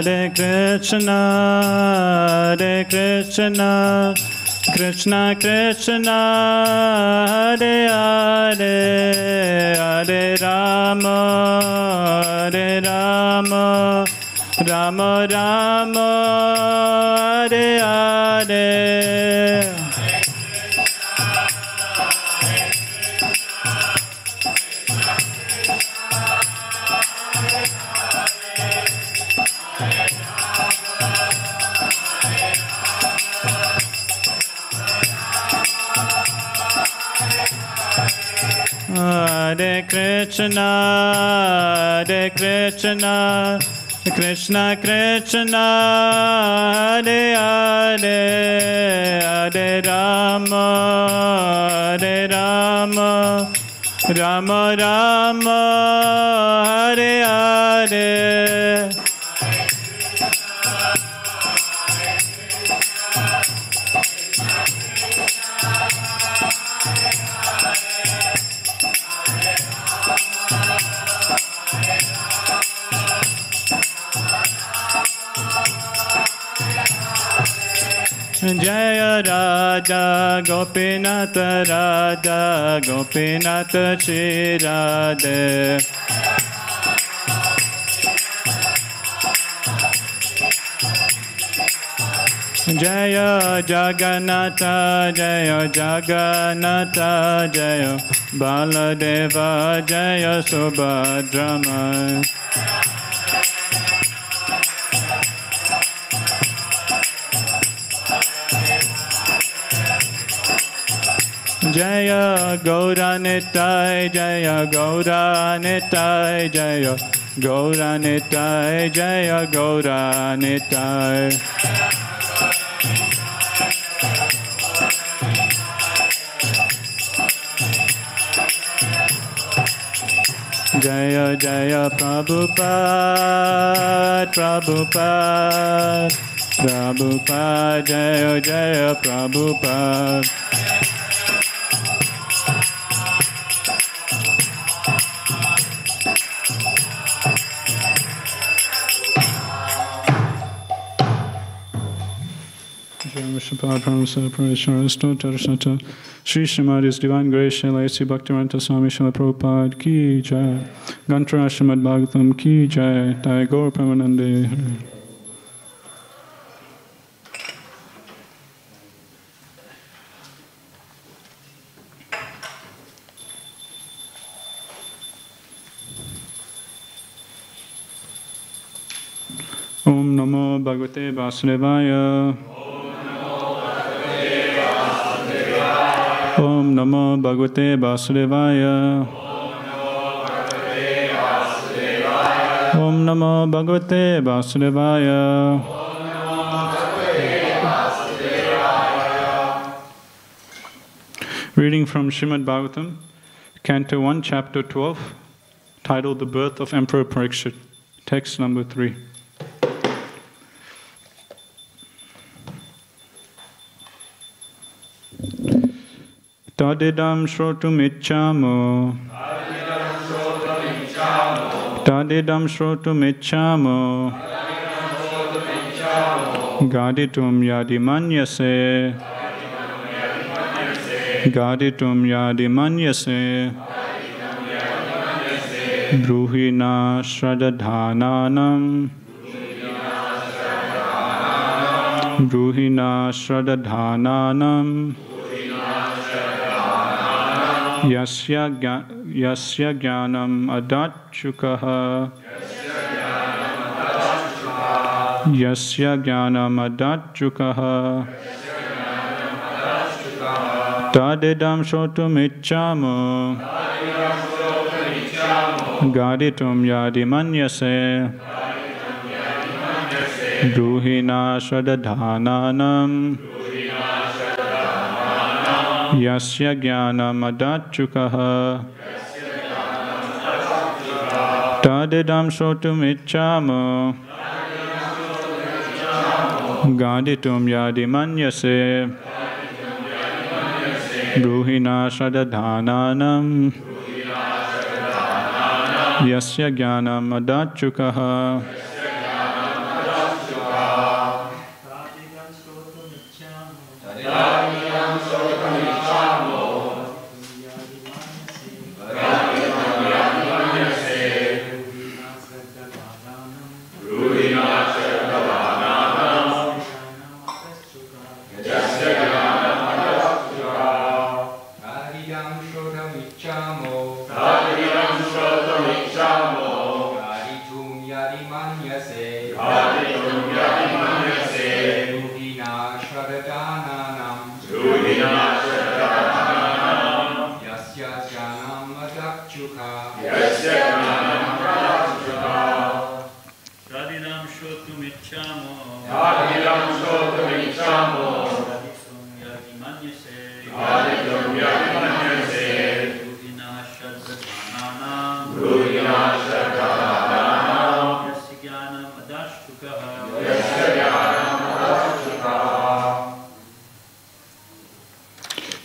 Hare Krishna, Hare Krishna, Krishna Krishna, Hare Hare, Hare Rama, Hare Rama, Rama Rama, Hare Hare. Hare Krishna, Hare Krishna, Krishna Krishna, Hare Hare, Hare Rama, Hare Rama, Rama Rama, Hare Hare. Jaya Raja Gopinath Raja Gopinath Shri Radhe. Jaya Jagannatha Jaya Jagannatha Jaya Baladeva Jaya Subhadrama. Jaya Gauranitai Jaya Gauranitai Jaya Gauranitai Jaya Gauranitai. Jaya Jaya Prabhupada Prabhupada Prabhupada Jaya Jaya Prabhupada. Shri Srimadi's Divine Grace Srila A.C. Bhaktivedanta Swami Srila Prabhupada Ki Jai. Gantra Srimad Bhagavatam Ki Jai. Jai Gaur Premanande. Om Namo Bhagavate Vasudevaya. Om Namo Bhagavate Vasudevaya. Om Namo Bhagavate Vasudevaya. Reading from Srimad Bhagavatam, Canto 1, Chapter 12, titled The Birth of Emperor Parikshit, text number 3. Tadidam shrotumichamo. Tadidam shrotumichamo. Gaditum yadimanyase. Gaditum yadimanyase. Bruhina shradadhananam. Bruhina shradadhananam. Yasya jnanam adachukaha. Yasya jnanam adachukaha. Tadidam shrotumichamo. Gaditum yadimanyase. Bruhina shradadhananam. Yasya jnanam adachukaha tadidam shrotum ichchamo gaditum yadi manyase bruhina shradadhananam yasya jnanam adachukaha.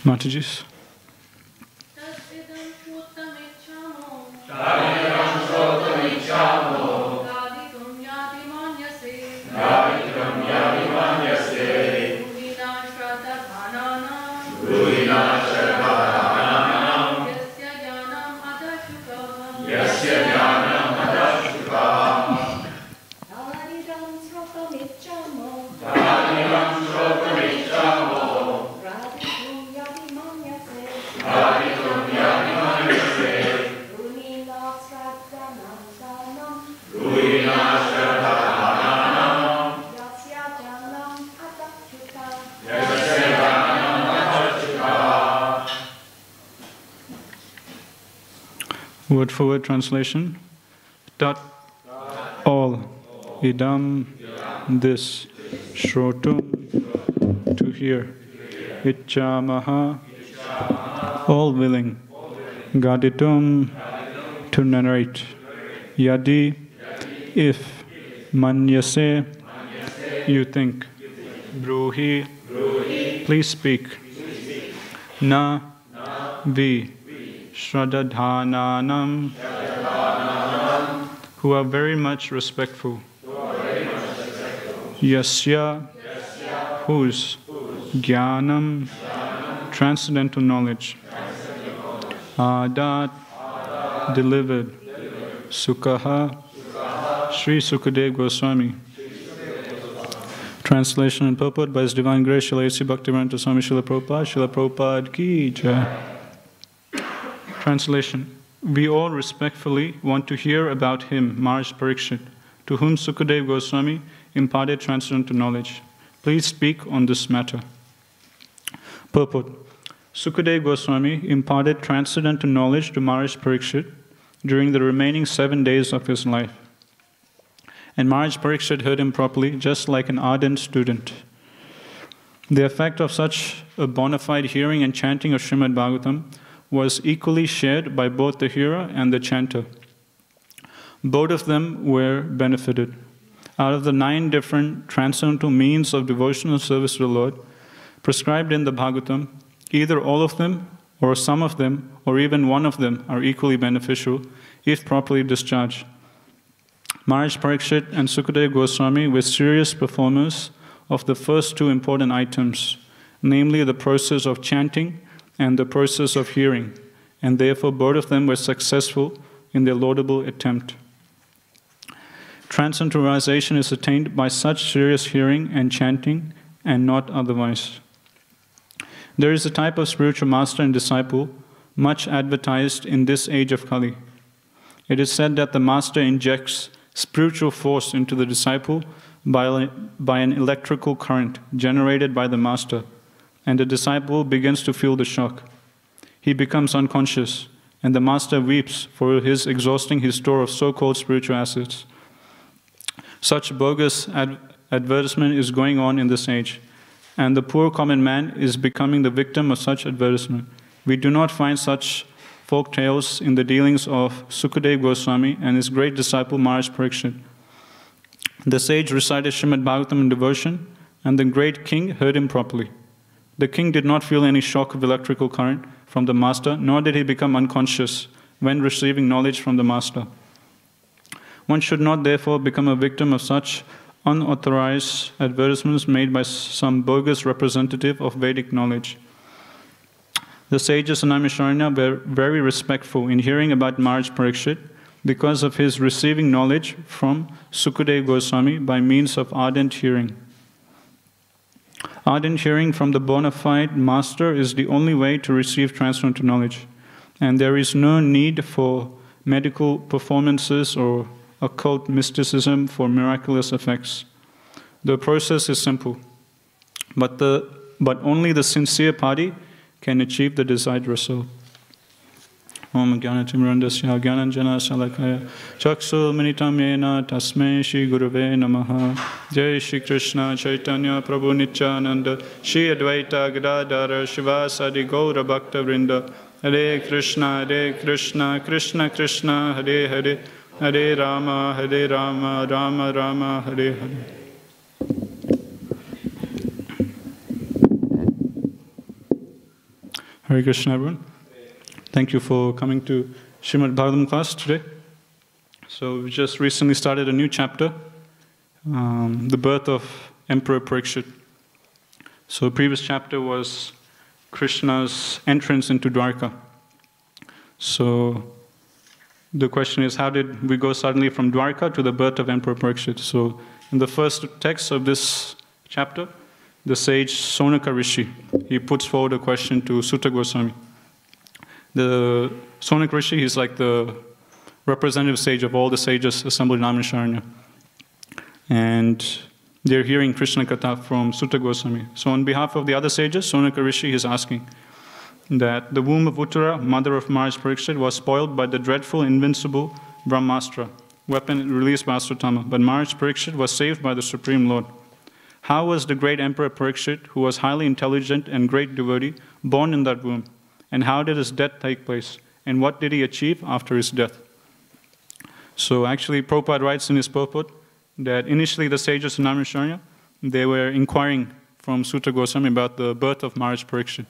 Mataji's. Word for word translation. Tat, all. Idam, this. Shrotum, to hear. Ichchamaha, all willing. Gaditum, to narrate. Yadi, if. Manyase, you think. Bruhi, please speak. Na, we. Shradadhananam, who are very much respectful. Yasya, whose. Jnanam, transcendental knowledge. Adat, delivered. Sukhaha, Sri Sukadev Goswami. Translation and purport by His Divine Grace Srila A.C. Bhaktivedanta Swami Srila Prabhupada. Srila Prabhupada ki jai. Translation. We all respectfully want to hear about him, Maharaj Parikshit, to whom Sukadev Goswami imparted transcendental knowledge. Please speak on this matter. Purport. Sukadev Goswami imparted transcendental knowledge to Maharaj Parikshit during the remaining 7 days of his life. And Maharaj Parikshit heard him properly, just like an ardent student. The effect of such a bona fide hearing and chanting of Srimad Bhagavatam was equally shared by both the hearer and the chanter. Both of them were benefited. Out of the 9 different transcendental means of devotional service to the Lord prescribed in the Bhagavatam, either all of them, or some of them, or even one of them are equally beneficial if properly discharged. Maharaj Parikshit and Sukadev Goswami were serious performers of the first 2 important items, namely the process of chanting and the process of hearing, and therefore both of them were successful in their laudable attempt. Transcendental realization is attained by such serious hearing and chanting, and not otherwise. There is a type of spiritual master and disciple much advertised in this age of Kali. It is said that the master injects spiritual force into the disciple by an electrical current generated by the master, and the disciple begins to feel the shock. He becomes unconscious, and the master weeps for his exhausting his store of so-called spiritual assets. Such bogus advertisement is going on in this age, and the poor common man is becoming the victim of such advertisement. We do not find such folk tales in the dealings of Sukadeva Goswami and his great disciple Maharaj Parikshit. The sage recited Srimad Bhagavatam in devotion, and the great king heard him properly. The king did not feel any shock of electrical current from the master, nor did he become unconscious when receiving knowledge from the master. One should not therefore become a victim of such unauthorized advertisements made by some bogus representative of Vedic knowledge. The sages in Naimisharanya were very respectful in hearing about Maharaj Parikshit because of his receiving knowledge from Sukadeva Goswami by means of ardent hearing. Ardent hearing from the bona fide master is the only way to receive transcendental knowledge, and there is no need for medical performances or occult mysticism for miraculous effects. The process is simple, but only the sincere party can achieve the desired result. Om Gyanatimrandasya Gyananjana Salakaya Chaksu Minitam Yena Tasmai Shri Gurave Namaha. Jai Shri Krishna Chaitanya Prabhu Nityananda Shri Advaita Gadadhara Shivasadi Gaura Bhakta Vrinda. Hare Krishna Krishna Krishna Hare Hare Hare Rama Rama Rama Hare Hare. Hare Krishna, everyone. Thank you for coming to Srimad Bhagavatam class today. So we just recently started a new chapter, the birth of Emperor Parikshit. So the previous chapter was Krishna's entrance into Dwarka. So the question is, how did we go suddenly from Dwarka to the birth of Emperor Parikshit? So in the first text of this chapter, the sage Sonaka Rishi, he puts forward a question to Sutta Goswami. The Sonaka Rishi is like the representative sage of all the sages assembled in Naimisharanya. And they're hearing Krishna Katha from Sutta Goswami. So on behalf of the other sages, Sonaka Rishi is asking that the womb of Uttara, mother of Maharaj Parikshit, was spoiled by the dreadful, invincible Brahmastra, weapon released by Aswatthama. But Maharaj Parikshit was saved by the Supreme Lord. How was the great Emperor Parikshit, who was highly intelligent and great devotee, born in that womb? And how did his death take place? And what did he achieve after his death? So actually, Prabhupada writes in his purport that initially the sages in Naimisharanya, they were inquiring from Sutta Goswami about the birth of Maharaj Parikshit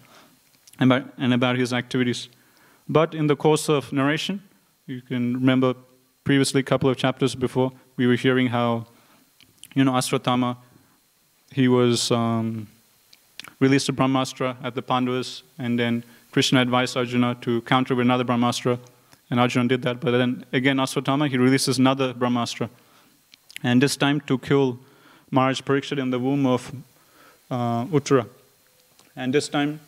and about his activities. But in the course of narration, you can remember previously, a couple of chapters before, we were hearing how, Aswatthama, he was released a Brahmastra at the Pandavas, and then Krishna advised Arjuna to counter with another Brahmastra, and Arjuna did that. But then again, Aswatthama, he releases another Brahmastra, and this time to kill Maharaj Parikshit in the womb of Uttara. And this time,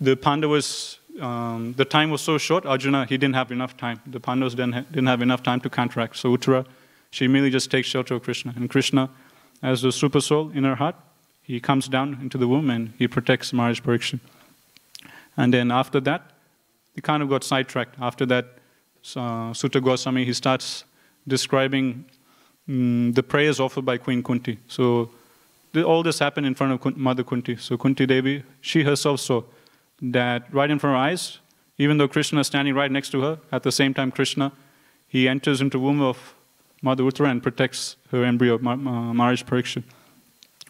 the Pandavas, the time was so short, Arjuna, he didn't have enough time. The Pandavas didn't have enough time to counteract. So Uttara, she immediately just takes shelter of Krishna. And Krishna, as the super soul in her heart, he comes down into the womb and he protects Maharaj Parikshit. And then after that, he kind of got sidetracked. After that, Sutta Goswami, he starts describing the prayers offered by Queen Kunti. So all this happened in front of Mother Kunti. So Kunti Devi, she herself saw that right in front of her eyes, even though Krishna is standing right next to her, at the same time Krishna, he enters into the womb of Mother Uttara and protects her embryo, Maharaj Parikshit.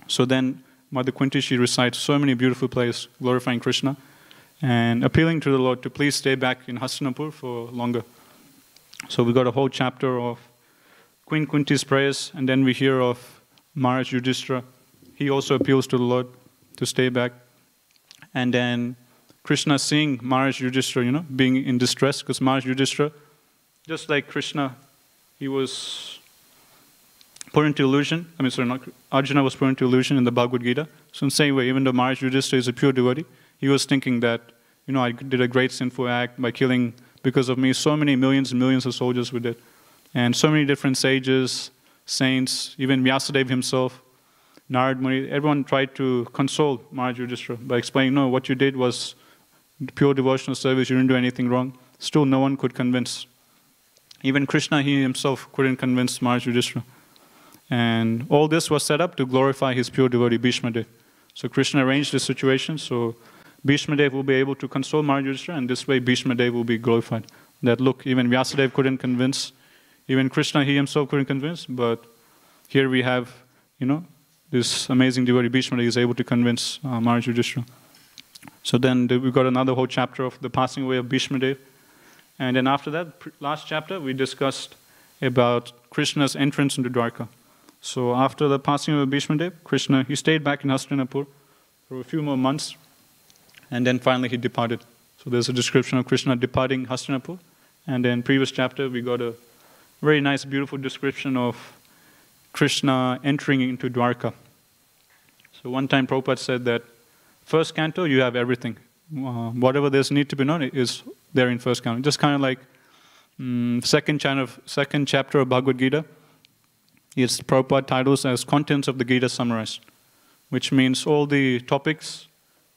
So then Mother Kunti, she recites so many beautiful plays glorifying Krishna and appealing to the Lord to please stay back in Hastinapur for longer. So we got a whole chapter of Queen Kunti's prayers, and then we hear of Maharaj Yudhishthira. He also appeals to the Lord to stay back. And then Krishna seeing Maharaj Yudhishthira, being in distress, because Maharaj Yudhishthira, just like Krishna, he was put into illusion. Arjuna was put into illusion in the Bhagavad Gita. So in the same way, even though Maharaj Yudhishthira is a pure devotee, he was thinking that, I did a great sinful act by killing, because of me, so many millions and millions of soldiers we did. And so many different sages, saints, even Vyasadeva himself, Narad Muni, everyone tried to console Maharaj Yudhishthira by explaining, no, what you did was pure devotional service, you didn't do anything wrong. Still, no one could convince. Even Krishna, he himself couldn't convince Maharaj Yudhishthira. And all this was set up to glorify his pure devotee, Bhishma Dev. So Krishna arranged the situation, so Bhishma Dev will be able to console Maharaj Yudhishthira, and this way Bhishma Dev will be glorified. That look, even Vyasadeva couldn't convince, even Krishna, he himself couldn't convince, but here we have, this amazing devotee Bhishma Dev is able to convince Maharaj Yudhishthira. So then we've got another whole chapter of the passing away of Bhishma Dev. And then after that, last chapter, we discussed about Krishna's entrance into Dwarka. So after the passing away of Bhishma Dev, Krishna, he stayed back in Hastinapur for a few more months, and then finally he departed. So there's a description of Krishna departing Hastinapur. And then previous chapter, we got a very nice, beautiful description of Krishna entering into Dwarka. So one time Prabhupada said that first canto, you have everything. Whatever there's need to be known is there in first canto. Just kind of like second chapter of Bhagavad Gita. It's Prabhupada titles as contents of the Gita summarized, which means all the topics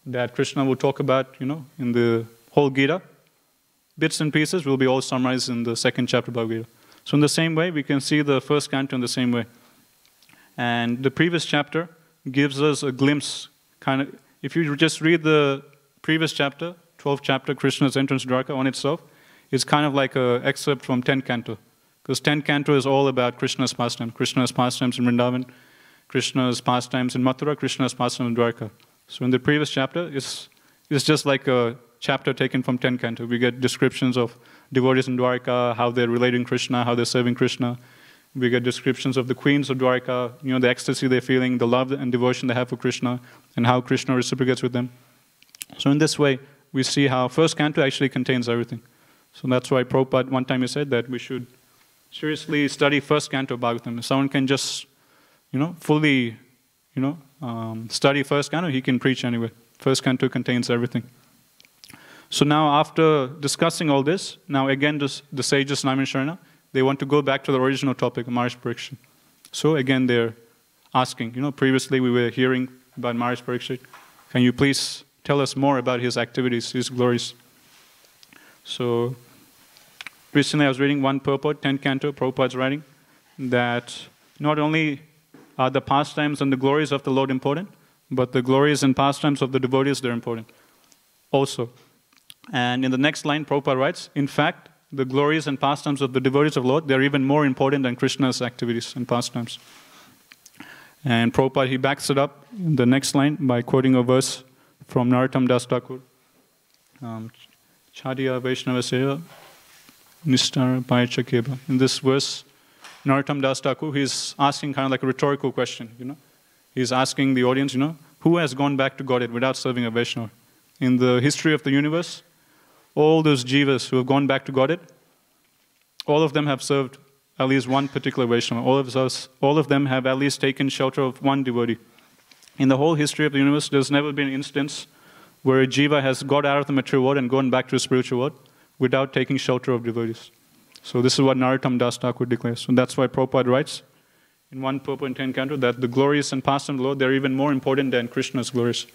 that Krishna will talk about, in the whole Gita, bits and pieces will be all summarized in the second chapter of Bhagavad Gita. So in the same way, we can see the first canto in the same way. And the previous chapter gives us a glimpse, if you just read the previous chapter, 12th chapter, Krishna's entrance to Dwarka on itself, it's kind of like an excerpt from 10th canto. Because 10th canto is all about Krishna's pastimes. Krishna's pastimes in Vrindavan, Krishna's pastimes in Mathura, Krishna's pastimes in Dwarka. So in the previous chapter, it's just like a chapter taken from 10th canto. We get descriptions of devotees in Dwarka, how they're relating Krishna, how they're serving Krishna. We get descriptions of the queens of Dwarka, the ecstasy they're feeling, the love and devotion they have for Krishna, and how Krishna reciprocates with them. So in this way, we see how first canto actually contains everything. So that's why Prabhupada one time he said that we should seriously study first canto of Bhagavatam. If someone can just, fully, study first canto, he can preach anyway. First canto contains everything. So now after discussing all this, now again the sages Naimisharana, they want to go back to the original topic of Maharaj Parikshit. So again they're asking, previously we were hearing about Maharaj Parikshit. Can you please tell us more about his activities, his glories? So recently I was reading one purport, 10th canto, Prabhupada's writing, that not only are the pastimes and the glories of the Lord important, but the glories and pastimes of the devotees, they're important also. And in the next line, Prabhupada writes, in fact, the glories and pastimes of the devotees of the Lord, they're even more important than Krishna's activities and pastimes. And Prabhupada, he backs it up in the next line by quoting a verse from Narottam Das Thakur. Chadiya Vaishnavasya Nishtara Payachakeba. In this verse, Narottam Das Thakur, he's asking kind of like a rhetorical question, He's asking the audience, who has gone back to Godhead without serving a Vaishnava? In the history of the universe, all those jivas who have gone back to Godhead, all of them have served at least one particular Vaishnava. All of them have at least taken shelter of one devotee. In the whole history of the universe, there's never been an instance where a jiva has got out of the material world and gone back to the spiritual world without taking shelter of devotees. So this is what Narottam Das Thakur declares. So that's why Prabhupada writes in one purport in 10th canto that the glories and pastimes of the Lord, they're even more important than Krishna's glories.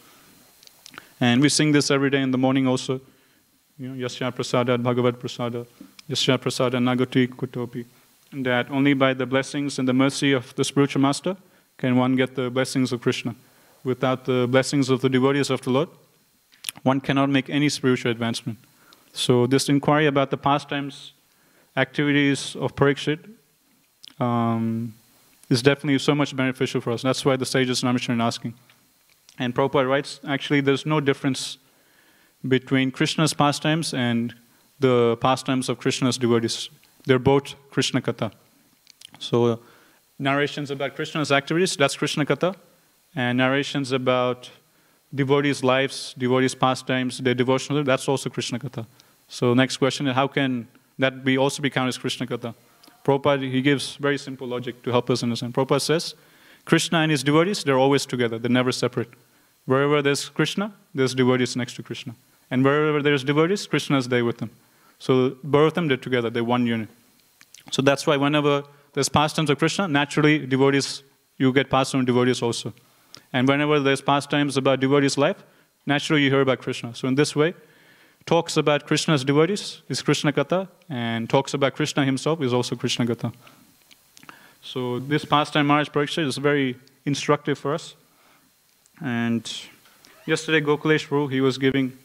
And we sing this every day in the morning also. Yasya prasada bhagavad prasada, yasya prasada nagati kutopi. And that only by the blessings and the mercy of the spiritual master can one get the blessings of Krishna. Without the blessings of the devotees of the Lord, one cannot make any spiritual advancement. So this inquiry about the pastimes, activities of Parikshit is definitely so much beneficial for us. That's why the sages Naimisharana are asking. And Prabhupada writes, actually there's no difference between Krishna's pastimes and the pastimes of Krishna's devotees. They're both Krishna Katha. So narrations about Krishna's activities, that's Krishna Katha. And narrations about devotees' lives, devotees' pastimes, their devotional, that's also Krishna Katha. So next question is, how can that be also be counted as Krishna Katha? Prabhupada, he gives very simple logic to help us understand. Prabhupada says, Krishna and his devotees, they're always together. They're never separate. Wherever there's Krishna, there's devotees next to Krishna. And wherever there's devotees, Krishna is there with them. So both of them, they're together. They're one unit. So that's why whenever there's pastimes of Krishna, naturally devotees, you get pastimes of devotees also. And whenever there's pastimes about devotees' life, naturally you hear about Krishna. So in this way, talks about Krishna's devotees is Krishna Katha, and talks about Krishna himself is also Krishna Katha. So this pastime Maharaj Parikshit is very instructive for us. And yesterday, Gokulesh Prabhu, he was giving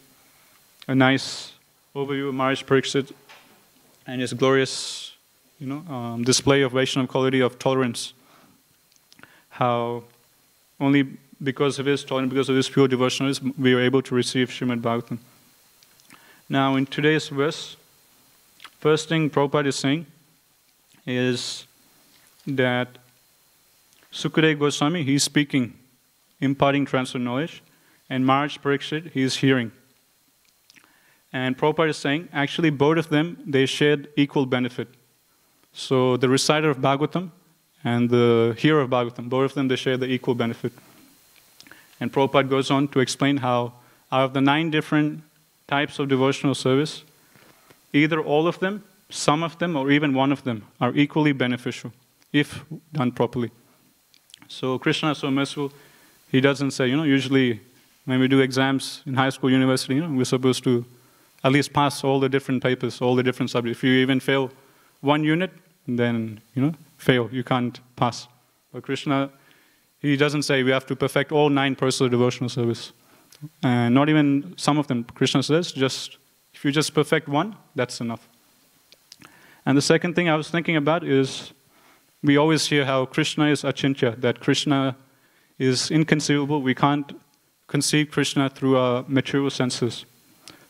a nice overview of Maharaj Pariksit and his glorious, display of Vaishnava quality of tolerance. How only because of his tolerance, because of his pure devotionalism, we were able to receive Srimad Bhagavatam. Now, in today's verse, first thing Prabhupada is saying is that Sukadeva Goswami, he's speaking, imparting transcendental knowledge, and Maharaj Pariksit, he is hearing. And Prabhupada is saying, actually both of them, they shared equal benefit. So the reciter of Bhagavatam and the hearer of Bhagavatam, both of them, they share the equal benefit. And Prabhupada goes on to explain how out of the 9 different types of devotional service, either all of them, some of them, or even one of them are equally beneficial if done properly. So Krishna is so merciful, he doesn't say, usually when we do exams in high school, university, we're supposed to at least pass all the different papers, all the different subjects. If you even fail one unit, then, fail, you can't pass. But Krishna, he doesn't say we have to perfect all 9 personal devotional service. And not even some of them. Krishna says, if you just perfect one, that's enough. And the second thing I was thinking about is, we always hear how Krishna is achintya, that Krishna is inconceivable. We can't conceive Krishna through our material senses.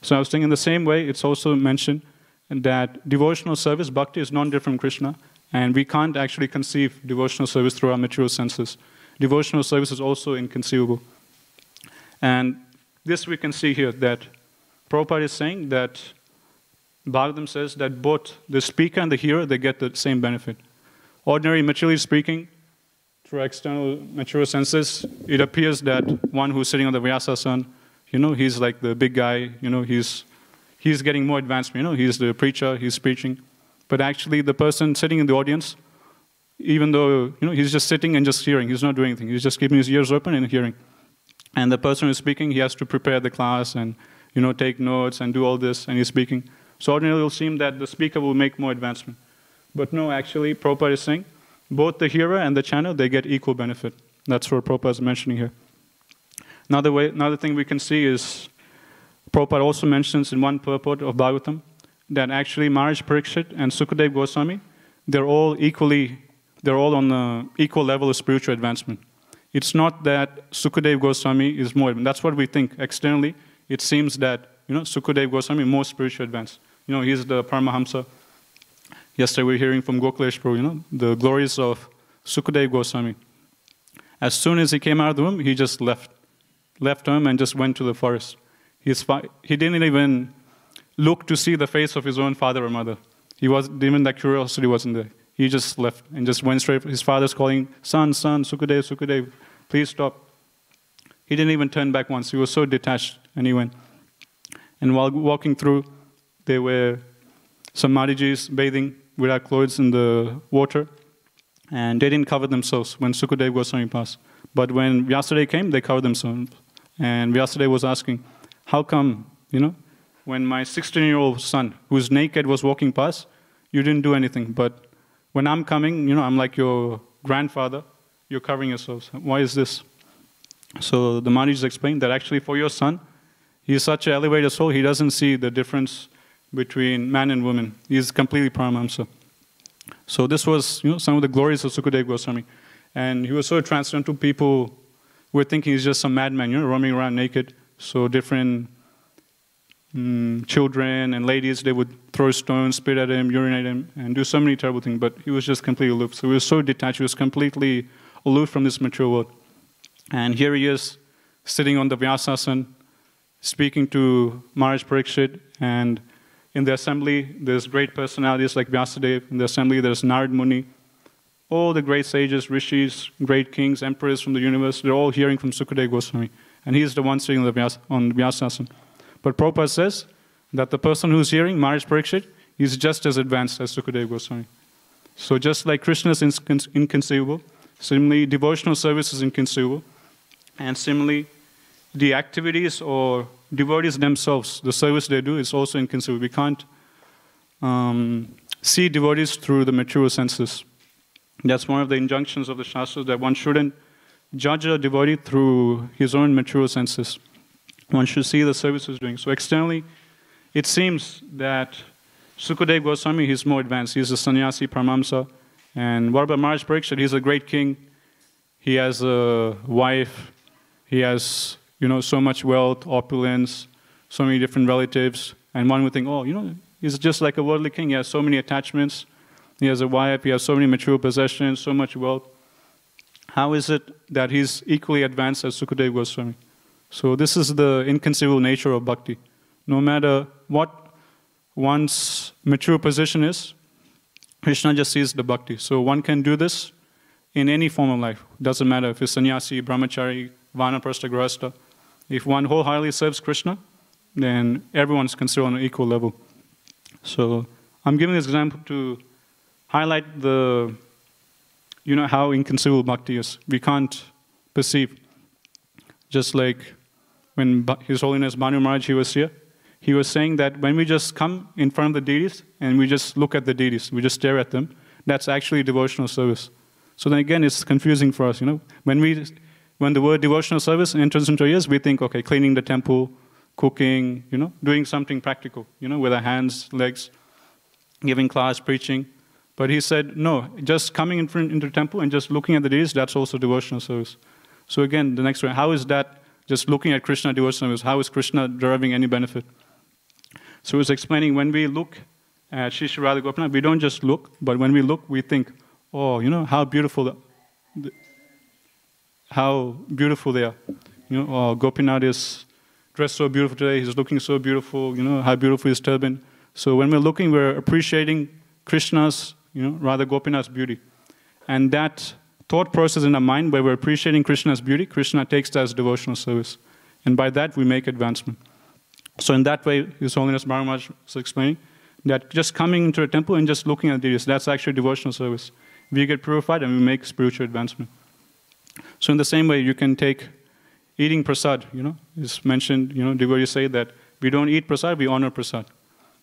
So I was thinking in the same way, it's also mentioned that devotional service, bhakti, is non-different from Krishna, and we can't actually conceive devotional service through our material senses. Devotional service is also inconceivable. And this we can see here, that Prabhupada is saying that Bhagavatam says that both the speaker and the hearer, they get the same benefit. Ordinary, materially speaking, through external material senses, it appears that one who's sitting on the Vyasasana, he's like the big guy, he's getting more advanced, he's the preacher, he's preaching. But actually the person sitting in the audience, even though, he's just sitting and just hearing, he's not doing anything, he's just keeping his ears open and hearing. And the person who's speaking, he has to prepare the class and, take notes and do all this, and he's speaking. So ordinarily it will seem that the speaker will make more advancement. But no, actually, Prabhupada is saying, both the hearer and the chanter, they get equal benefit. That's what Prabhupada is mentioning here. Another thing we can see is, Prabhupada also mentions in one purport of Bhagavatam, that actually Maharaj Pariksit and Sukadeva Goswami, they're all on the equal level of spiritual advancement. It's not that Sukadeva Goswami is more advanced. That's what we think externally. It seems that, Sukadeva Goswami is more spiritual advanced. He's the Paramahamsa. Yesterday we were hearing from Gokulesh Prabhu, the glories of Sukadeva Goswami. As soon as he came out of the room, he just left home and just went to the forest. He didn't even look to see the face of his own father or mother. Even that curiosity wasn't there. He just left and just went straight. His father's calling, son, Sukadeva, Sukadeva, please stop. He didn't even turn back once. He was so detached, and he went. And while walking through, there were some Madhijis bathing without clothes in the water, and they didn't cover themselves when Sukadeva Goswami passed. But when Vyasadeva came, they covered themselves. And Vyasadeva was asking, how come, when my 16-year-old son, who's naked, was walking past, you didn't do anything, but when I'm coming, I'm like your grandfather, you're covering yourselves. Why is this? So the Maharajas explained that actually for your son, he's such an elevated soul, he doesn't see the difference between man and woman. He's completely Paramahamsa. So this was, some of the glories of Sukadeva Goswami. And he was so transcendental, people were thinking he's just some madman, roaming around naked. So different children and ladies, they would throw stones, spit at him, urinate him, and do so many terrible things. But he was just completely aloof. So he was so detached, he was completely aloof from this material world. And here he is, sitting on the Vyasasana, speaking to Maharaj Pariksit, and in the assembly, there's great personalities like Vyasadeva. In the assembly, there's Narad Muni. All the great sages, rishis, great kings, emperors from the universe, they're all hearing from Sukadeva Goswami. And he's the one sitting on the Vyasasana. But Prabhupada says that the person who's hearing, Maharaj Pariksit, is just as advanced as Sukadeva Goswami. So just like Krishna is inconceivable, similarly, devotional service is inconceivable. And similarly, the activities or devotees themselves, the service they do is also inconceivable. We can't see devotees through the material senses. That's one of the injunctions of the Shastras, that one shouldn't judge a devotee through his own material senses. One should see the service he's doing. So externally, it seems that Sukadeva Goswami, he's more advanced. He's a sannyasi, Paramahamsa. And what about Maharaj Parikshit? He's a great king. He has a wife. He has, so much wealth, opulence, so many different relatives. And one would think, he's just like a worldly king. He has so many attachments. He has a wife. He has so many material possessions, so much wealth. How is it that he's equally advanced as Sukadeva Goswami? So this is the inconceivable nature of bhakti. No matter what one's material position is, Krishna just sees the bhakti. So one can do this in any form of life. Doesn't matter if it's sannyasi, brahmachari, vanaprastha, grahastha. If one wholeheartedly serves Krishna, then everyone's considered on an equal level. So I'm giving this example to highlight the, how inconceivable bhakti is. We can't perceive. Just like when His Holiness Bhanu Maharaj, he was here, he was saying that when we just come in front of the deities and we just look at the deities, we just stare at them, that's actually devotional service. So then again, it's confusing for us, When the word devotional service enters into our ears, we think, okay, cleaning the temple, cooking, doing something practical, with our hands, legs, giving class, preaching. But he said, no, just coming into the temple and just looking at the deities, that's also devotional service. So again, the next one, how is that just looking at Krishna devotional service? How is Krishna deriving any benefit? So he was explaining, when we look at Shri Shri Radha Gopinath, we don't just look, but when we look, we think, how beautiful they are. Gopinath is dressed so beautiful today, he's looking so beautiful, how beautiful his turban. So when we're looking, we're appreciating Krishna's, Radha Gopinath's beauty. And that thought process in our mind, where we're appreciating Krishna's beauty, Krishna takes that as devotional service. And by that, we make advancement. So in that way, His Holiness Bhanu Maharaj was explaining that just coming into a temple and just looking at the deities, that's actually devotional service. We get purified and we make spiritual advancement. So in the same way, you can take eating prasad, it's mentioned, devotees say that we don't eat prasad, we honor prasad.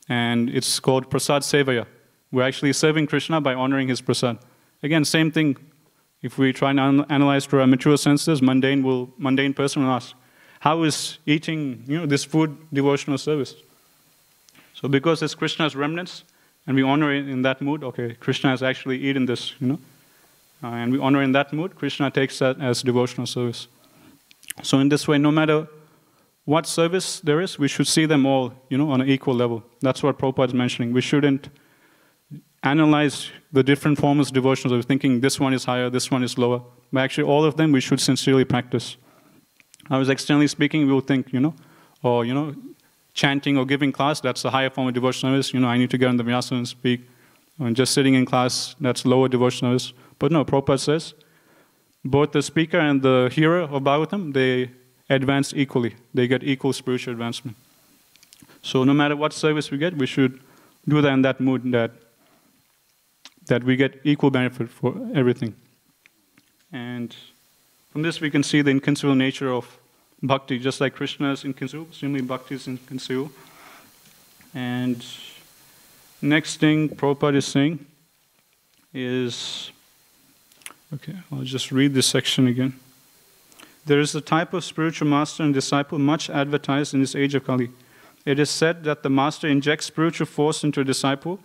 And it's called prasad sevaya. We're actually serving Krishna by honoring his prasad. Again, same thing. If we try and analyze through our material senses, mundane person will ask, how is eating, this food devotional service? So because it's Krishna's remnants, and we honor it in that mood, okay, Krishna has actually eaten this, and we honor in that mood, Krishna takes that as devotional service. So in this way, no matter what service there is, we should see them all, on an equal level. That's what Prabhupada is mentioning. We shouldn't analyze the different forms of devotional service, thinking this one is higher, this one is lower. But actually, all of them we should sincerely practice. I was externally speaking, we will think, chanting or giving class, that's a higher form of devotional service. I need to get on the vyasa and speak. And just sitting in class, that's lower devotional service. But no, Prabhupada says, both the speaker and the hearer of Bhagavatam, they advance equally. They get equal spiritual advancement. So no matter what service we get, we should do that in that mood that we get equal benefit for everything. And from this we can see the inconceivable nature of bhakti, just like Krishna is inconceivable, similarly bhakti is inconceivable. And next thing Prabhupada is saying is, okay, I'll just read this section again. There is a type of spiritual master and disciple much advertised in this age of Kali. It is said that the master injects spiritual force into a disciple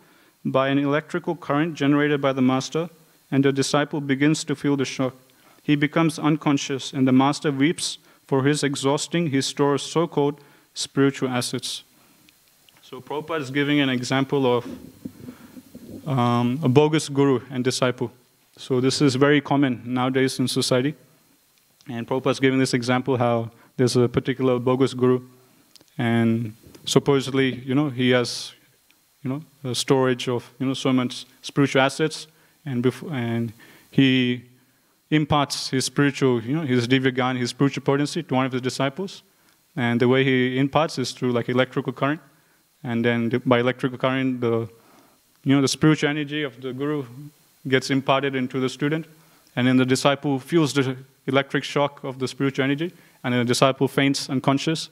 by an electrical current generated by the master, and the disciple begins to feel the shock. He becomes unconscious, and the master weeps for his exhausting his store of so-called spiritual assets. So Prabhupada is giving an example of a bogus guru and disciple. So this is very common nowadays in society. And Prabhupada is giving this example how there's a particular bogus guru, and supposedly, he has, a storage of, so much spiritual assets, and he imparts his spiritual, his divya gyan, his spiritual potency to one of his disciples. And the way he imparts is through like electrical current. And then by electrical current, the spiritual energy of the guru gets imparted into the student. And then the disciple feels the electric shock of the spiritual energy. And then the disciple faints unconscious.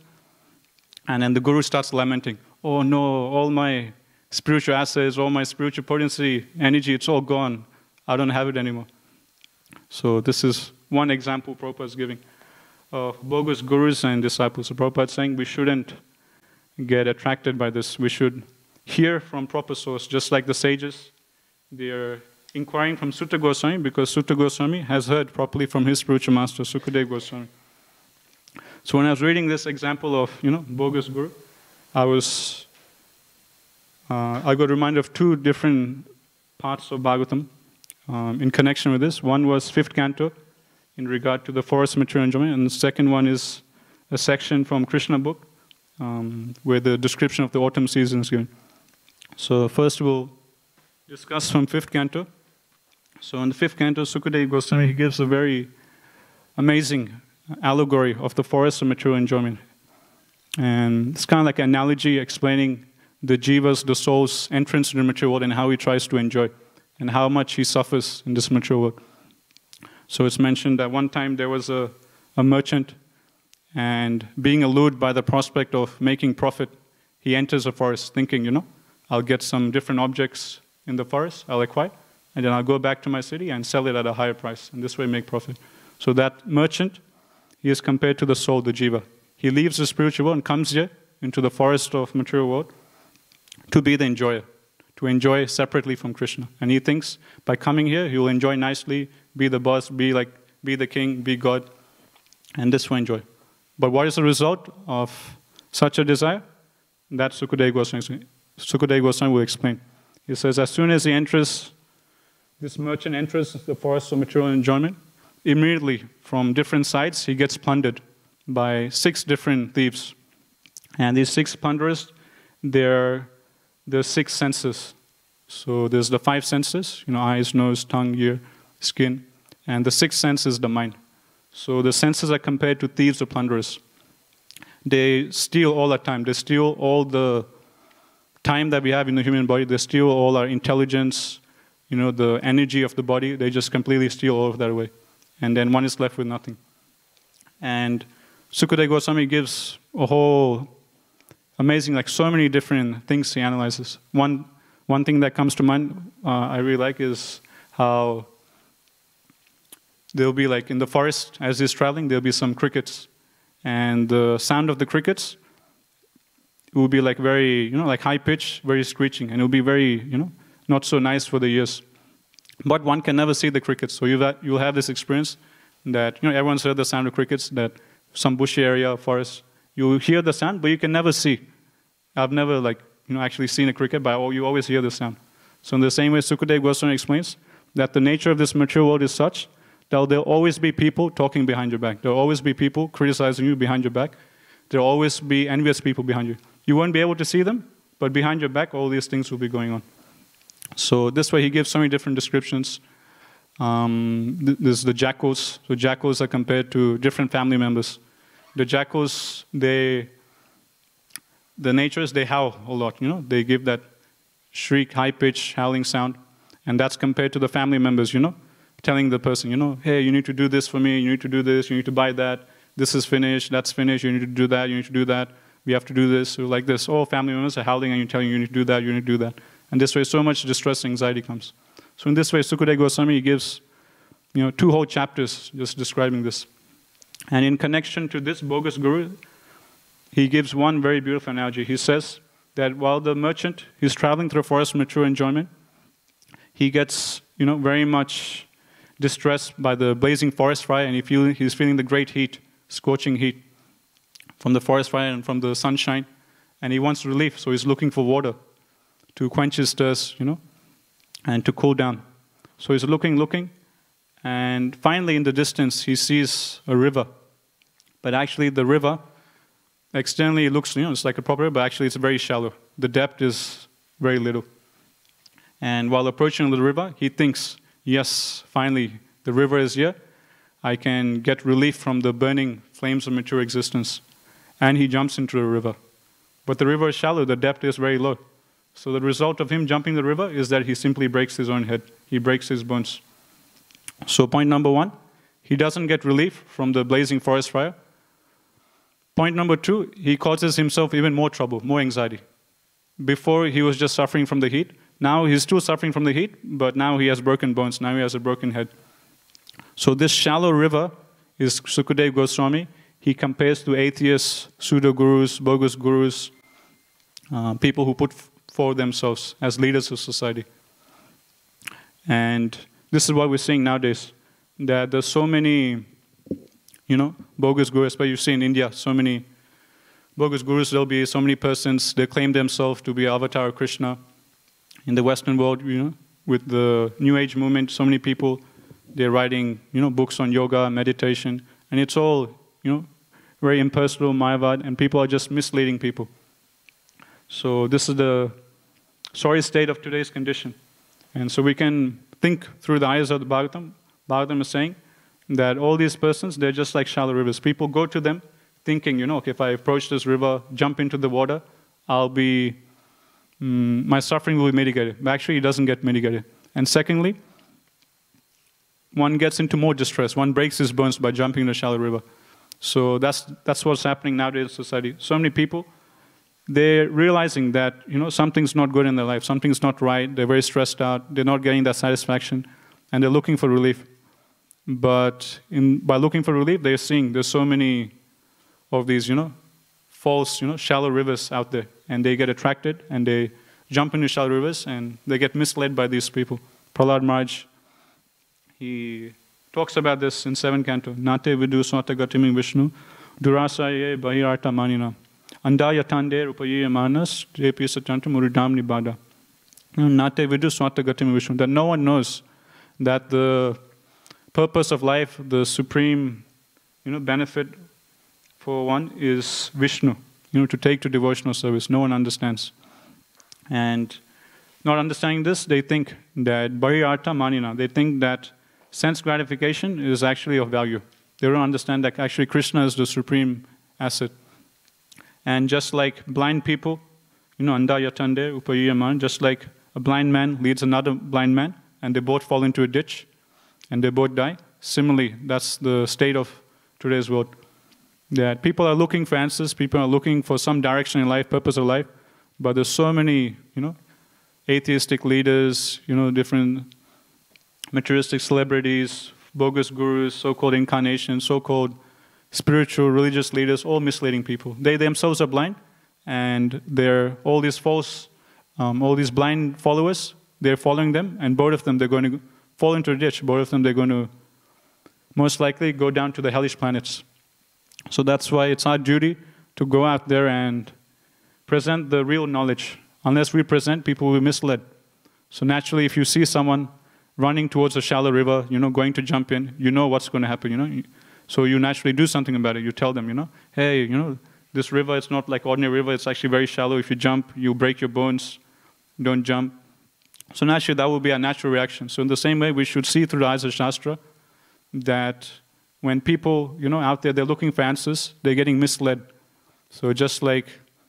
And then the guru starts lamenting, oh no, all my spiritual assets, all my spiritual potency, energy, it's all gone. I don't have it anymore. So this is one example Prabhupada is giving of bogus gurus and disciples. So Prabhupada is saying we shouldn't get attracted by this. We should hear from proper source, just like the sages. They are inquiring from Sutta Goswami because Sutta Goswami has heard properly from his spiritual master, Sukadeva Goswami. So when I was reading this example of, bogus guru, I got reminded of two different parts of Bhagavatam in connection with this. One was 5th canto in regard to the forest material enjoyment, and the second one is a section from Krishna book where the description of the autumn season is given. So first we'll discuss from 5th canto. So in the 5th canto, Sukadeva Goswami, he gives a very amazing allegory of the forest of material enjoyment. And it's kind of like an analogy explaining the jivas, the soul's entrance into the material world and how he tries to enjoy and how much he suffers in this material world. So it's mentioned that one time there was a merchant, and being allured by the prospect of making profit, he enters a forest thinking, I'll get some different objects in the forest, I'll acquire, and then I'll go back to my city and sell it at a higher price, and this way make profit. So that merchant, he is compared to the soul, the jiva. He leaves the spiritual world and comes here into the forest of material world to be the enjoyer, to enjoy separately from Krishna. And he thinks by coming here, he will enjoy nicely, be the boss, be the king, be God, and this will enjoy. But what is the result of such a desire? That Sukadeva Goswami will explain. He says, as soon as this merchant enters the forest of material enjoyment, immediately from different sides, he gets plundered by 6 different thieves. And these 6 plunderers, they're the 6 senses. So there's the 5 senses, eyes, nose, tongue, ear, skin. And the 6th sense is the mind. So the senses are compared to thieves or plunderers. They steal all our time. They steal all the time that we have in the human body. They steal all our intelligence, the energy of the body. They just completely steal all of that away. And then one is left with nothing. And Sukadeva Goswami gives a whole amazing, so many different things he analyzes. One thing that comes to mind I really like is how there'll be in the forest, as he's traveling, there'll be some crickets. And the sound of the crickets will be very, high pitch, very screeching. And it'll be very, not so nice for the ears. But one can never see the crickets. So you'll have this experience that, everyone's heard the sound of crickets, that some bushy area, forest, you hear the sound, but you can never see. I've never, actually seen a cricket, but you always hear the sound. So in the same way, Sukadeva Goswami explains that the nature of this material world is such that there'll always be people talking behind your back. There'll always be people criticizing you behind your back. There'll always be envious people behind you. You won't be able to see them, but behind your back, all these things will be going on. So this way, he gives so many different descriptions. There's the jackals. So jackals are compared to different family members. The jackals, the nature is they howl a lot. They give that shriek, high-pitched, howling sound. And that's compared to the family members, telling the person, hey, you need to do this for me, you need to do this, you need to buy that, this is finished, that's finished, you need to do that, you need to do that, we have to do this. So like this, all family members are howling and you're telling you need to do that, you need to do that. And this way, so much distress, anxiety comes. So in this way, Sukadeva Goswami gives 2 whole chapters just describing this. And in connection to this bogus guru, he gives one very beautiful analogy. He says that while the merchant is traveling through a forest of material enjoyment, he gets very much distressed by the blazing forest fire, and he's feeling the great heat, scorching heat from the forest fire and from the sunshine, and he wants relief, so he's looking for water to quench his thirst, and to cool down. So he's looking, and finally in the distance he sees a river. But actually the river, externally it looks, it's like a proper river, but actually it's very shallow. The depth is very little. And while approaching the river, he thinks, yes, finally, the river is here. I can get relief from the burning flames of mature existence. And he jumps into the river. But the river is shallow, the depth is very low. So the result of him jumping the river is that he simply breaks his own head. He breaks his bones. So point number 1, he doesn't get relief from the blazing forest fire. Point number 2, he causes himself even more trouble, more anxiety. Before he was just suffering from the heat. Now he's still suffering from the heat, but now he has broken bones. Now he has a broken head. So this shallow river is Sukadeva Goswami. He compares to atheists, pseudo-gurus, bogus gurus, people who put forward themselves as leaders of society. And this is what we're seeing nowadays, that there's so many, bogus gurus, but you see in India, so many bogus gurus. There'll be so many persons, they claim themselves to be avatar of Krishna. In the Western world, with the New Age movement, so many people, they're writing, books on yoga, meditation, and it's all, very impersonal, Mayavad, and people are just misleading people. So this is the sorry state of today's condition. And so we can think through the eyes of the Bhagavatam. Bhagavatam is saying that all these persons, they're just like shallow rivers. People go to them thinking, okay, if I approach this river, jump into the water, I'll be, my suffering will be mitigated. But actually, it doesn't get mitigated. And secondly, one gets into more distress. One breaks his bones by jumping in a shallow river. So that's what's happening nowadays in society. So many people, they're realizing that, something's not good in their life, something's not right, they're very stressed out, they're not getting that satisfaction, and they're looking for relief. But by looking for relief, they're seeing there's so many of these, false, shallow rivers out there, and they get attracted, and they jump into shallow rivers, and they get misled by these people. Prahlad Maharaj, he talks about this in 7th canto. Nate vidu swata gatiming Vishnu, durasaye bahirarta manina. Andaya tande rupaye manas, jepi satanta muridam nibada. Nate vidu swata gatiming Vishnu. That no one knows that the purpose of life, the supreme, benefit for one is Vishnu. To take to devotional service. No one understands. And not understanding this, they think that bahirarta manina. They think that sense gratification is actually of value. They don't understand that actually Krishna is the supreme asset. And just like blind people, anda yatande upayiyaman, just like a blind man leads another blind man, and they both fall into a ditch, and they both die. Similarly, that's the state of today's world. That people are looking for answers, people are looking for some direction in life, purpose of life, but there's so many, atheistic leaders, different materialistic celebrities, bogus gurus, so-called incarnations, so-called spiritual, religious leaders, all misleading people. They themselves are blind, and they're all these false, all these blind followers, they're following them, and both of them, they're going to fall into a ditch. Both of them, they're going to most likely go down to the hellish planets. So that's why it's our duty to go out there and present the real knowledge. Unless we present, people will be misled. So naturally, if you see someone running towards a shallow river, going to jump in, what's going to happen, So you naturally do something about it. You tell them, hey, this river, it's not like ordinary river, it's actually very shallow. If you jump, you break your bones. Don't jump. So naturally, that will be a natural reaction. So in the same way, we should see through the eyes of Shastra that when people, out there, they're looking for answers, they're getting misled. So just like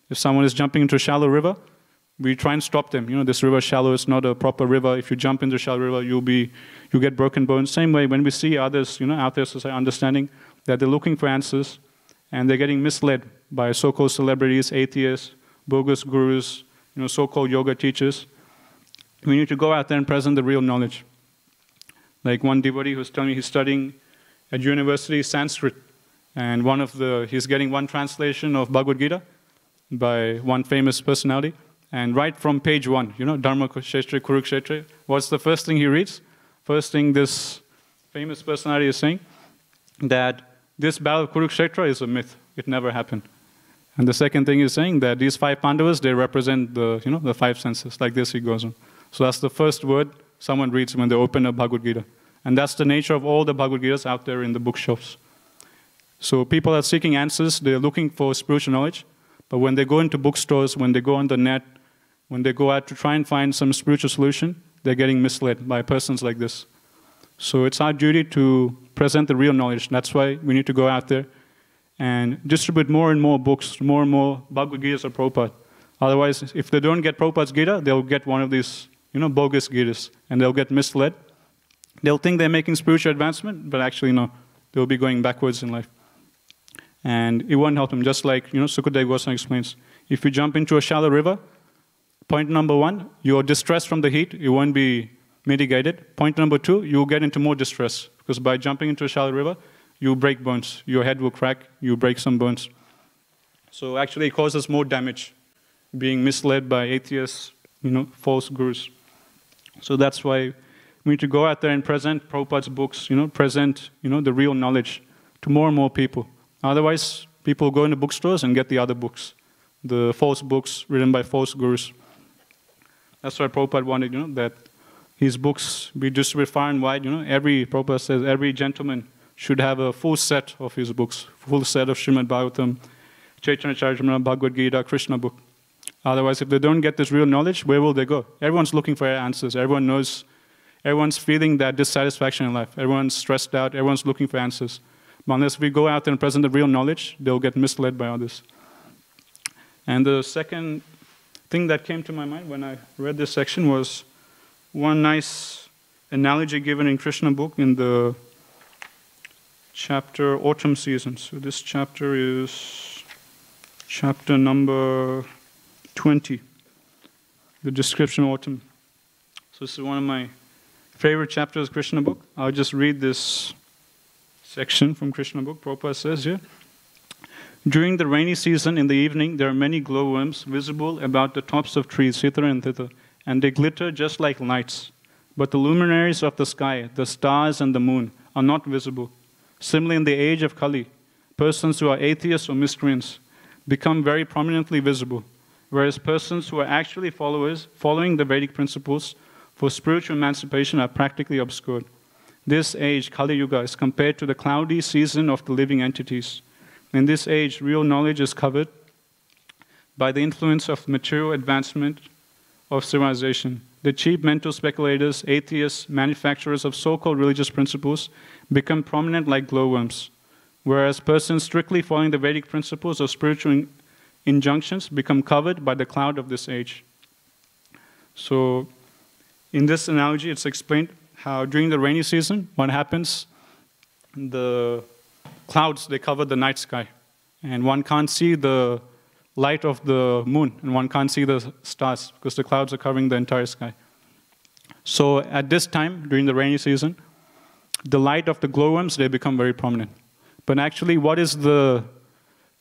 if someone is jumping into a shallow river, we try and stop them. This river is shallow, it's not a proper river. If you jump into a shallow river, you'll get broken bones. Same way, when we see others, out there, society, understanding that they're looking for answers and they're getting misled by so-called celebrities, atheists, bogus gurus, so-called yoga teachers, we need to go out there and present the real knowledge. Like one devotee who's telling me he's studying at university Sanskrit, and he's getting one translation of Bhagavad Gita by one famous personality. And right from page 1, Dharma Kshetra, Kurukshetra, what's the first thing he reads? First thing this famous personality is saying, that this battle of Kurukshetra is a myth. It never happened. And the second thing he's saying that these 5 Pandavas, they represent the 5 senses. Like this he goes on. So that's the first word someone reads when they open a Bhagavad Gita. And that's the nature of all the Bhagavad Gitas out there in the bookshelves. So people are seeking answers, they're looking for spiritual knowledge, but when they go into bookstores, when they go on the net, when they go out to try and find some spiritual solution, they're getting misled by persons like this. So it's our duty to present the real knowledge. That's why we need to go out there and distribute more and more books, more and more Bhagavad Gitas of Prabhupada. Otherwise, if they don't get Prabhupada's Gita, they'll get one of these, bogus Gitas, and they'll get misled. They'll think they're making spiritual advancement, but actually no, they'll be going backwards in life. And it won't help them, just like, Sukadeva Goswami explains. If you jump into a shallow river, point number 1, you're distressed from the heat, it won't be mitigated. Point number 2, you'll get into more distress, Because by jumping into a shallow river, you break bones. Your head will crack, you break some bones. So actually it causes more damage, being misled by atheists, false gurus. So that's why we need to go out there and present Prabhupada's books, present, the real knowledge to more and more people. Otherwise, people go into bookstores and get the other books, the false books written by false gurus. That's why Prabhupada wanted, that his books be distributed far and wide. Prabhupada says every gentleman should have a full set of his books, full set of Srimad Bhagavatam, Chaitanya Charitamrita, Bhagavad Gita, Krishna book. Otherwise, if they don't get this real knowledge, where will they go? Everyone's looking for answers. Everyone knows, everyone's feeling that dissatisfaction in life. Everyone's stressed out. Everyone's looking for answers. But unless we go out there and present the real knowledge, they'll get misled by others. And the second thing that came to my mind when I read this section was one nice analogy given in Krishna book in the chapter Autumn Season. So this chapter is chapter number 20, the description of autumn. So this is one of my favorite chapters of Krishna book. I'll just read this section from Krishna book. Prabhupada says here, during the rainy season in the evening, there are many glowworms visible about the tops of trees, hither and thither, and they glitter just like lights. But the luminaries of the sky, the stars and the moon, are not visible. Similarly, in the age of Kali, persons who are atheists or miscreants become very prominently visible, whereas persons who are actually following the Vedic principles for spiritual emancipation are practically obscured. This age, Kali Yuga, is compared to the cloudy season of the living entities. In this age, real knowledge is covered by the influence of material advancement of civilization. The cheap mental speculators, atheists, manufacturers of so-called religious principles become prominent like glowworms, whereas persons strictly following the Vedic principles of spiritual injunctions become covered by the cloud of this age. So, in this analogy, it's explained how during the rainy season, what happens, the clouds, they cover the night sky, and one can't see the light of the moon, and one can't see the stars, because the clouds are covering the entire sky. So at this time, during the rainy season, the light of the glowworms, they become very prominent. But actually, what is the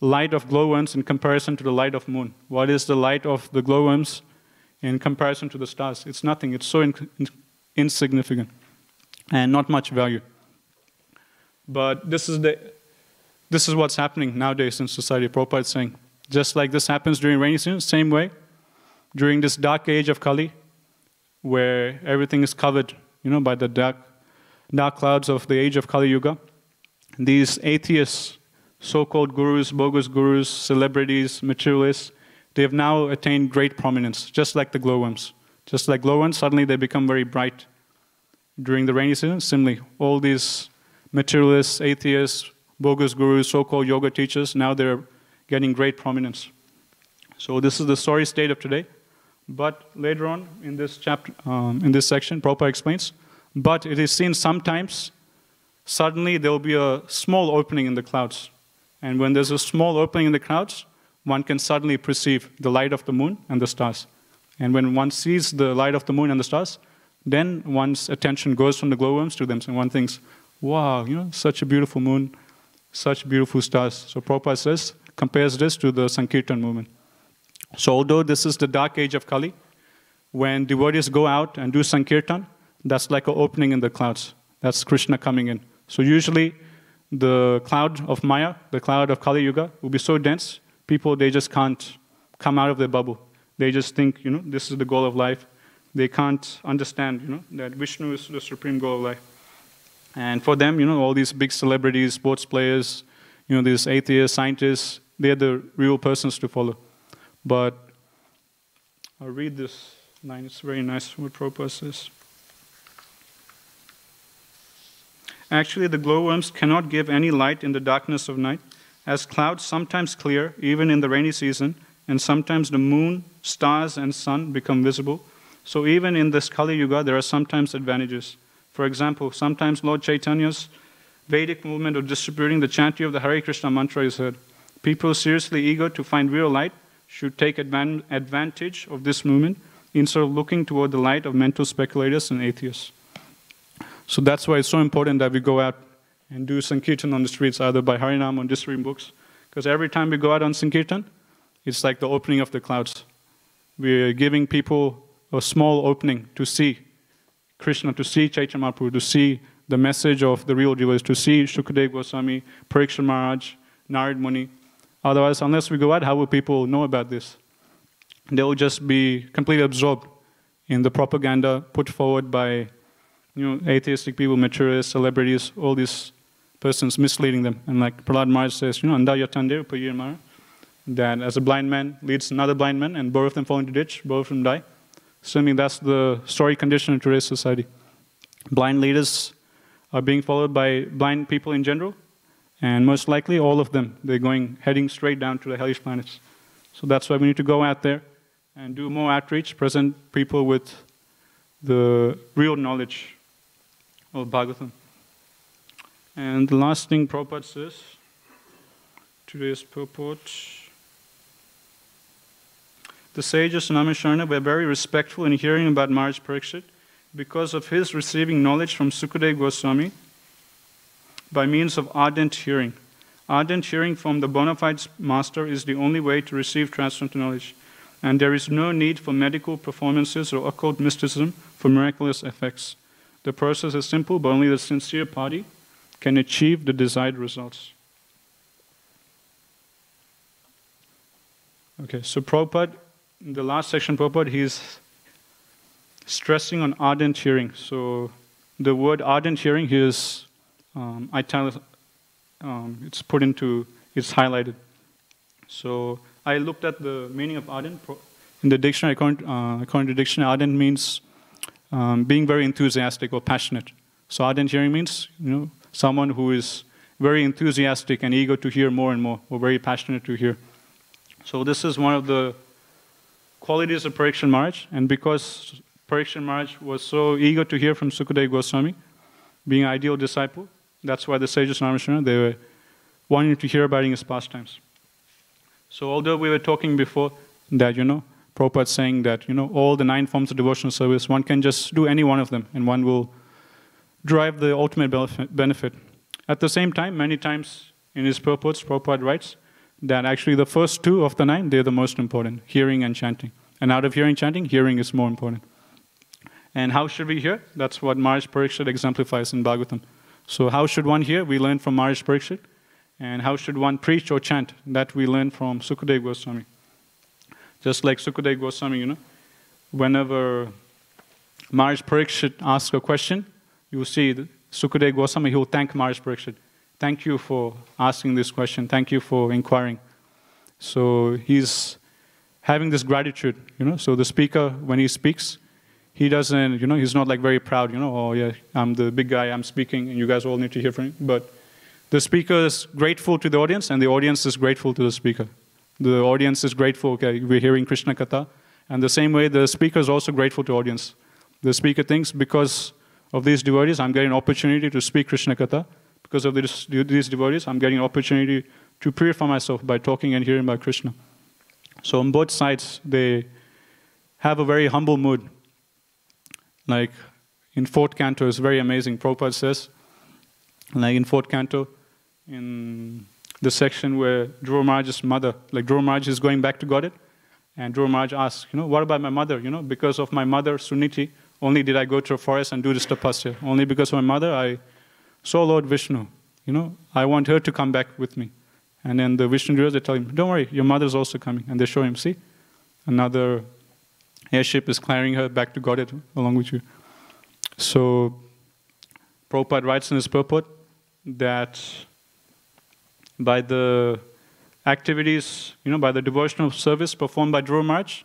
light of glowworms in comparison to the light of moon? What is the light of the glowworms in comparison to the stars? It's nothing. It's so insignificant and not much value. But this is what's happening nowadays in society. Prabhupada is saying, just like this happens during rainy season, same way, during this dark age of Kali, where everything is covered, by the dark clouds of the age of Kali Yuga, these atheists, so-called gurus, bogus gurus, celebrities, materialists, they have now attained great prominence, just like the glowworms. Just like glowworms, suddenly they become very bright during the rainy season. Similarly, all these materialists, atheists, bogus gurus, so-called yoga teachers, now they're getting great prominence. So this is the sorry state of today. But later on in this chapter, in this section, Prabhupada explains, but it is seen sometimes, suddenly there will be a small opening in the clouds. And when there's a small opening in the clouds, one can suddenly perceive the light of the moon and the stars. And when one sees the light of the moon and the stars, then one's attention goes from the glowworms to them. And one thinks, wow, such a beautiful moon, such beautiful stars. So Prabhupada says, compares this to the Sankirtan movement. So although this is the dark age of Kali, when devotees go out and do Sankirtan, that's like an opening in the clouds. That's Krishna coming in. So usually the cloud of Maya, the cloud of Kali Yuga, will be so dense, people, they just can't come out of their bubble. They just think, this is the goal of life. They can't understand, that Vishnu is the supreme goal of life. And for them, all these big celebrities, sports players, these atheists, scientists, they're the real persons to follow. But I'll read this line. It's very nice what Prabhupada says. Actually, the glowworms cannot give any light in the darkness of night, as clouds sometimes clear, even in the rainy season, and sometimes the moon, stars, and sun become visible. So even in this Kali Yuga, there are sometimes advantages. For example, sometimes Lord Chaitanya's Vedic movement of distributing the chanting of the Hare Krishna mantra is heard. People seriously eager to find real light should take advantage of this movement instead of looking toward the light of mental speculators and atheists. So that's why it's so important that we go out and do Sankirtan on the streets, either by Harinam or just reading books. Because every time we go out on Sankirtan, it's like the opening of the clouds. We're giving people a small opening to see Krishna, to see Chaitanya Mahaprabhu, to see the message of the real devotees, to see Shukadeva Goswami, Parikshit Maharaj, Narad Muni. Otherwise, unless we go out, how will people know about this? They will just be completely absorbed in the propaganda put forward by atheistic people, materialists, celebrities, all these persons misleading them. And like Prahlad Maharaj says, Anda Yatande Upayir Mara, that as a blind man leads another blind man and both of them fall into the ditch, both of them die. So I mean, that's the story condition in today's society. Blind leaders are being followed by blind people in general, and most likely all of them, they're heading straight down to the hellish planets. So that's why we need to go out there and do more outreach, present people with the real knowledge of Bhagavatam. And the last thing Prabhupada says, today's purport. The sages in Namisharna were very respectful in hearing about Maharaj Parikshit because of his receiving knowledge from Sukadeva Goswami by means of ardent hearing. Ardent hearing from the bona fide master is the only way to receive transcendental knowledge, and there is no need for medical performances or occult mysticism for miraculous effects. The process is simple, but only the sincere party can achieve the desired results. Okay, so Prabhupada, in the last section, Prabhupada, he's stressing on ardent hearing. So the word ardent hearing here is it's put into, it's highlighted. So I looked at the meaning of ardent. In the dictionary, according to the dictionary, ardent means being very enthusiastic or passionate. So ardent hearing means, someone who is very enthusiastic and eager to hear more and more, or very passionate to hear. So this is one of the qualities of Parikshit Maharaj, and because Parikshit Maharaj was so eager to hear from Sukadeva Goswami, being an ideal disciple, that's why the sages in Namisharna, they were wanting to hear about his pastimes. So although we were talking before that, Prabhupada saying that, all the 9 forms of devotional service, one can just do any one of them, and one will derive the ultimate benefit. At the same time, many times in his purports, Prabhupada writes that actually the first 2 of the 9, they're the most important, hearing and chanting. And out of hearing and chanting, hearing is more important. And how should we hear? That's what Maharaj Parikshit exemplifies in Bhagavatam. So how should one hear? We learn from Maharaj Parikshit. And how should one preach or chant? That we learn from Sukadeva Goswami. Just like Sukadeva Goswami, whenever Maharaj Parikshit asks a question, you will see Sukadeva Goswami, he will thank Maharaj Parikshit. Thank you for asking this question. Thank you for inquiring. So he's having this gratitude, So the speaker, when he speaks, he doesn't, he's not like very proud, oh yeah, I'm the big guy, I'm speaking, and you guys all need to hear from me. But the speaker is grateful to the audience, and the audience is grateful to the speaker. The audience is grateful, okay, we're hearing Krishna Katha. And the same way, the speaker is also grateful to the audience. The speaker thinks, because of these devotees, I'm getting an opportunity to speak Krishna Katha. Because of these devotees, I'm getting an opportunity to purify myself by talking and hearing about Krishna. So on both sides, they have a very humble mood. Like in 4th canto, it's very amazing. Prabhupada says, like in 4th canto, in the section where Dhruva Maharaj's mother, like Dhruva Maharaj is going back to Godhead, and Dhruva Maharaj asks, what about my mother? Because of my mother, Suniti, only did I go to a forest and do this tapasya. Only because of my mother, I saw Lord Vishnu. I want her to come back with me. And then the Vishnu Devas, they tell him, don't worry, your mother's also coming. And they show him, see, another airship is carrying her back to Godhead along with you. So Prabhupada writes in his purport that by the activities, by the devotional service performed by Dhruva Maharaj,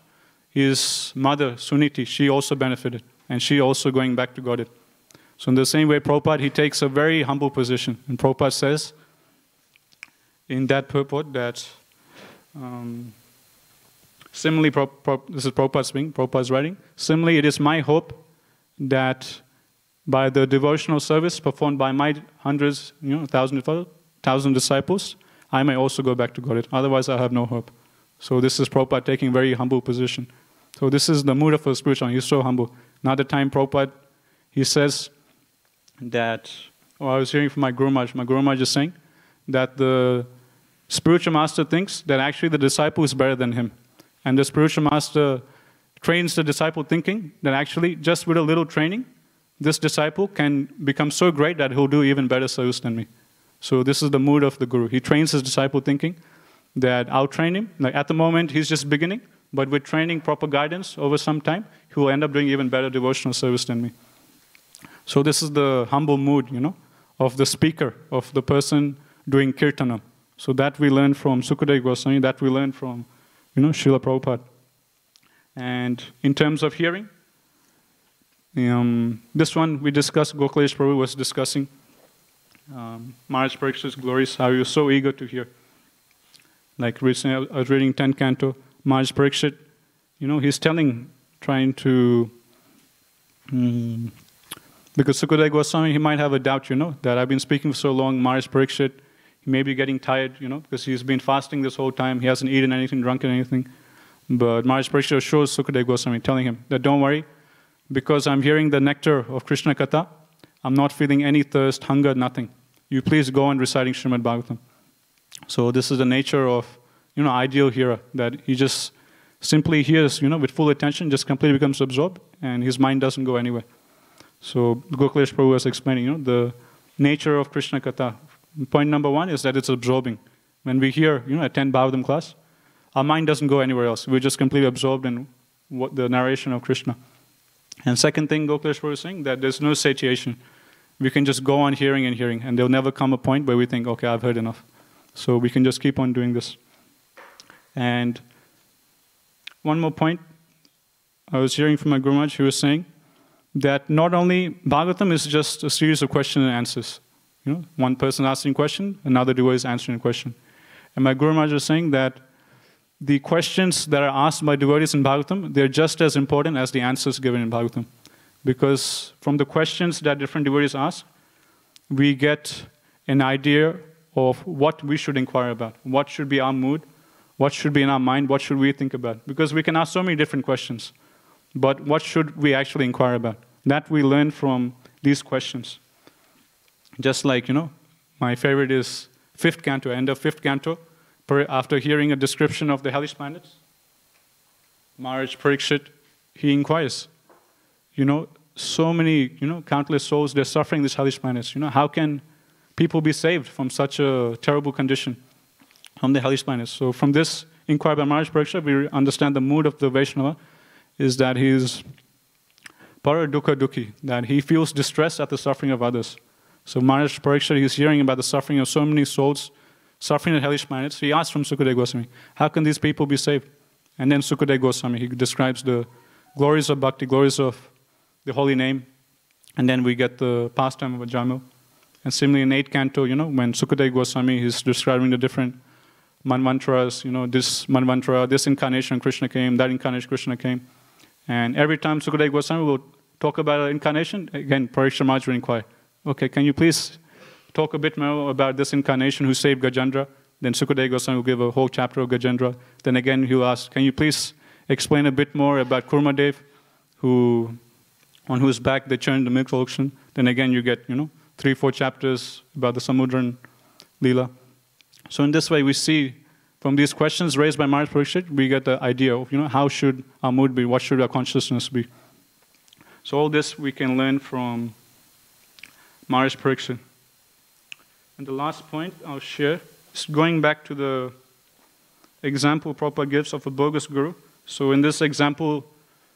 his mother, Suniti, she also benefited. And she also going back to Godhead. So in the same way, Prabhupada, he takes a very humble position. And Prabhupada says in that purport that, similarly, this is Prabhupada speaking, Prabhupada's writing, similarly, it is my hope that by the devotional service performed by my hundreds, thousand disciples, I may also go back to Godhead. Otherwise, I have no hope. So this is Prabhupada taking a very humble position. So this is the mood of a spiritual. He's so humble. Now the time Prabhupada, he says that, or I was hearing from my Guru Maharaj is saying that the spiritual master thinks that actually the disciple is better than him. And the spiritual master trains the disciple thinking that actually just with a little training, this disciple can become so great that he'll do even better service than me. So this is the mood of the Guru. He trains his disciple thinking that I'll train him. Like at the moment, he's just beginning, but with training, proper guidance over some time, he will end up doing even better devotional service than me. So this is the humble mood, of the speaker, of the person doing kirtanam. So that we learn from Sukadeva Goswami, that we learn from, Srila Prabhupada. And in terms of hearing, this one we discussed, Gokalesh Prabhu was discussing Maharaj Parikshit's glories, how he was so eager to hear. Like recently I was reading 10th canto, Maharaj Parikshit, he's trying to, because Sukadeva Goswami, he might have a doubt, that I've been speaking for so long, Maharaj Parikshit, he may be getting tired, because he's been fasting this whole time, he hasn't eaten anything, drunken anything. But Maharaj Parikshit shows Sukadeva Goswami, telling him that don't worry, because I'm hearing the nectar of Krishna Katha, I'm not feeling any thirst, hunger, nothing. You please go on reciting Srimad Bhagavatam. So this is the nature of, ideal hearer, that he just simply hears, with full attention, just completely becomes absorbed, and his mind doesn't go anywhere. So Gokalesh Prabhu was explaining, the nature of Krishna Katha. Point number one is that it's absorbing. When we hear, attend Bhagavatam class, our mind doesn't go anywhere else. We're just completely absorbed in the narration of Krishna. And second thing Gokalesh Prabhu is saying, that there's no satiation. We can just go on hearing and hearing, and there'll never come a point where we think, okay, I've heard enough. So we can just keep on doing this. And one more point, I was hearing from my Guru Maharaj, he was saying that not only Bhagavatam is just a series of questions and answers. One person asking a question, another devotee is answering a question. And my Guru Maharaj was saying that the questions that are asked by devotees in Bhagavatam, they're just as important as the answers given in Bhagavatam. Because from the questions that different devotees ask, we get an idea of what we should inquire about. What should be our mood? What should be in our mind? What should we think about? Because we can ask so many different questions. But what should we actually inquire about? That we learn from these questions. Just like, my favorite is 5th canto, end of 5th canto. After hearing a description of the hellish planets, Maharaj Parikshit, he inquires, so many, countless souls, they're suffering these hellish planets. How can people be saved from such a terrible condition from the hellish planets? So from this inquiry by Maharaj Parikshit, we understand the mood of the Vaishnava is that he is para dukkha dukhi, that he feels distress at the suffering of others. So Maharaj Parikshit, he's hearing about the suffering of so many souls, suffering at hellish planets. He asks from Sukadeva Goswami, how can these people be saved? And then Sukadeva Goswami, he describes the glories of bhakti, glories of the holy name, and then we get the pastime of Ajamil. And similarly in 8th canto, when Sukadeva Goswami is describing the different manvantras, this manvantara, this incarnation Krishna came, that incarnation Krishna came. And every time Sukadeva Goswami will talk about an incarnation, again, Parikshit Maharaj will inquire, okay, can you please talk a bit more about this incarnation who saved Gajendra? Then Sukadeva Goswami will give a whole chapter of Gajendra. Then again, he'll ask, can you please explain a bit more about Kurmadev, on whose back they churned the milk ocean? Then again, you get, 3-4 chapters about the Samudran Leela. So in this way, we see from these questions raised by Maharaj Parikshit, we get the idea of, how should our mood be? What should our consciousness be? So all this we can learn from Maharaj Parikshit. And the last point I'll share is going back to the example Prabhupada gives of a bogus guru. So in this example,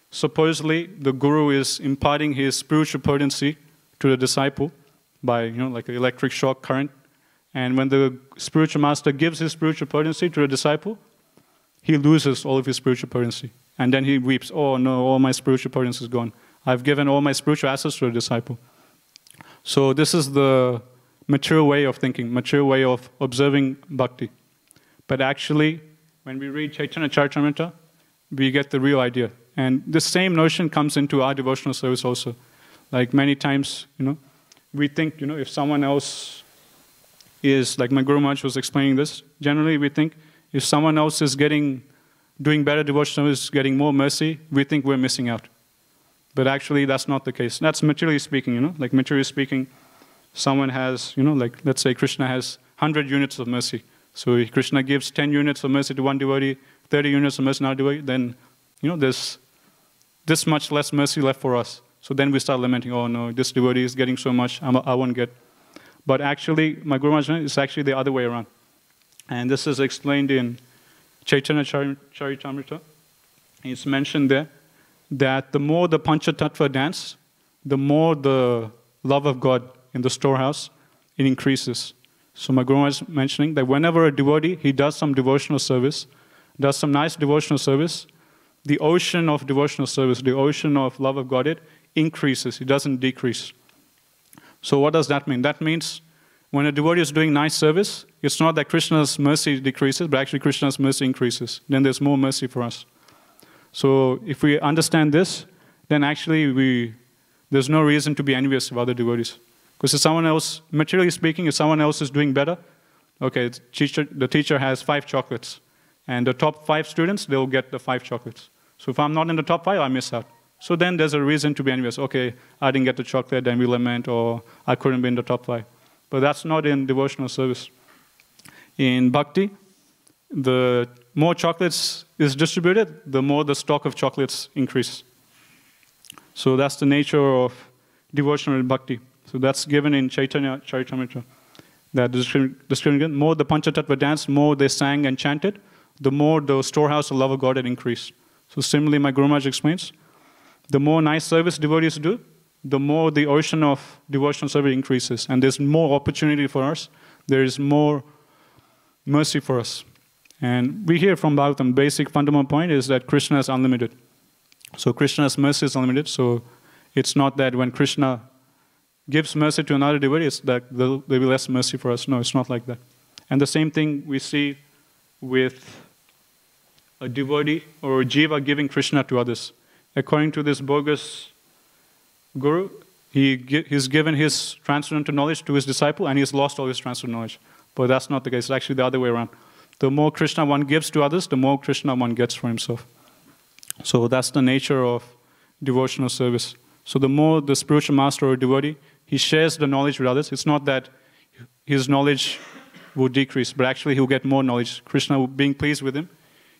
supposedly the guru is imparting his spiritual potency to the disciple by, like an electric shock current. And when the spiritual master gives his spiritual potency to the disciple, he loses all of his spiritual potency. And then he weeps, oh no, all my spiritual potency is gone. I've given all my spiritual assets to the disciple. So this is the mature way of thinking, mature way of observing bhakti. But actually, when we read Chaitanya Charitamrita, we get the real idea. And this same notion comes into our devotional service also. Like many times, we think, if someone else is, like my Guru Maharaj was explaining this, generally we think if someone else is doing better devotional service, getting more mercy, we think we're missing out. But actually, that's not the case. That's materially speaking, you know. Like materially speaking, someone has, you know, like let's say Krishna has 100 units of mercy. So if Krishna gives 10 units of mercy to one devotee, 30 units of mercy to another devotee, then, you know, there's this much less mercy left for us. So then we start lamenting, oh no, this devotee is getting so much, I won't get. But actually, my Guru Maharaj, it's actually the other way around. And this is explained in Chaitanya Charitamrita. It's mentioned there that the more the Panchatattva dance, the more the love of God in the storehouse, it increases. So my Guru Maharaj is mentioning that whenever a devotee, he does some devotional service, does some nice devotional service, the ocean of devotional service, the ocean of love of God, it increases, it doesn't decrease. So what does that mean? That means when a devotee is doing nice service, it's not that Krishna's mercy decreases, but actually Krishna's mercy increases. Then there's more mercy for us. So if we understand this, then actually there's no reason to be envious of other devotees. Because if someone else, materially speaking, if someone else is doing better, okay, the teacher has 5 chocolates. And the top 5 students, they'll get the 5 chocolates. So if I'm not in the top 5, I miss out. So then there's a reason to be envious. Okay, I didn't get the chocolate, then we lament, or I couldn't be in the top 5. But that's not in devotional service. In bhakti, the more chocolates is distributed, the more the stock of chocolates increases. So that's the nature of devotional bhakti. So that's given in Chaitanya Charitamrita. That description, more the Panchatattva dance, more they sang and chanted, the more the storehouse of love of God had increased. So similarly, my Guru Maharaj explains, the more nice service devotees do, the more the ocean of devotional service increases. And there's more opportunity for us. There is more mercy for us. And we hear from Bhagavatam, basic fundamental point is that Krishna is unlimited. So Krishna's mercy is unlimited. So it's not that when Krishna gives mercy to another devotee, it's that there'll be less mercy for us. No, it's not like that. And the same thing we see with a devotee or a jiva giving Krishna to others. According to this bogus guru, he's given his transcendental knowledge to his disciple and he's lost all his transcendental knowledge. But that's not the case. It's actually the other way around. The more Krishna one gives to others, the more Krishna one gets for himself. So that's the nature of devotional service. So the more the spiritual master or devotee, he shares the knowledge with others. It's not that his knowledge will decrease, but actually he'll get more knowledge. Krishna, being pleased with him,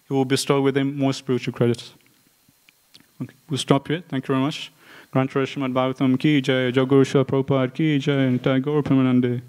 he will bestow with him more spiritual credits. Okay, we'll stop here. Thank you very much. Granthara Srimad Bhagavatam ki jai, Jaguru Srila Prabhupada ki jai, and Tagore Premanande.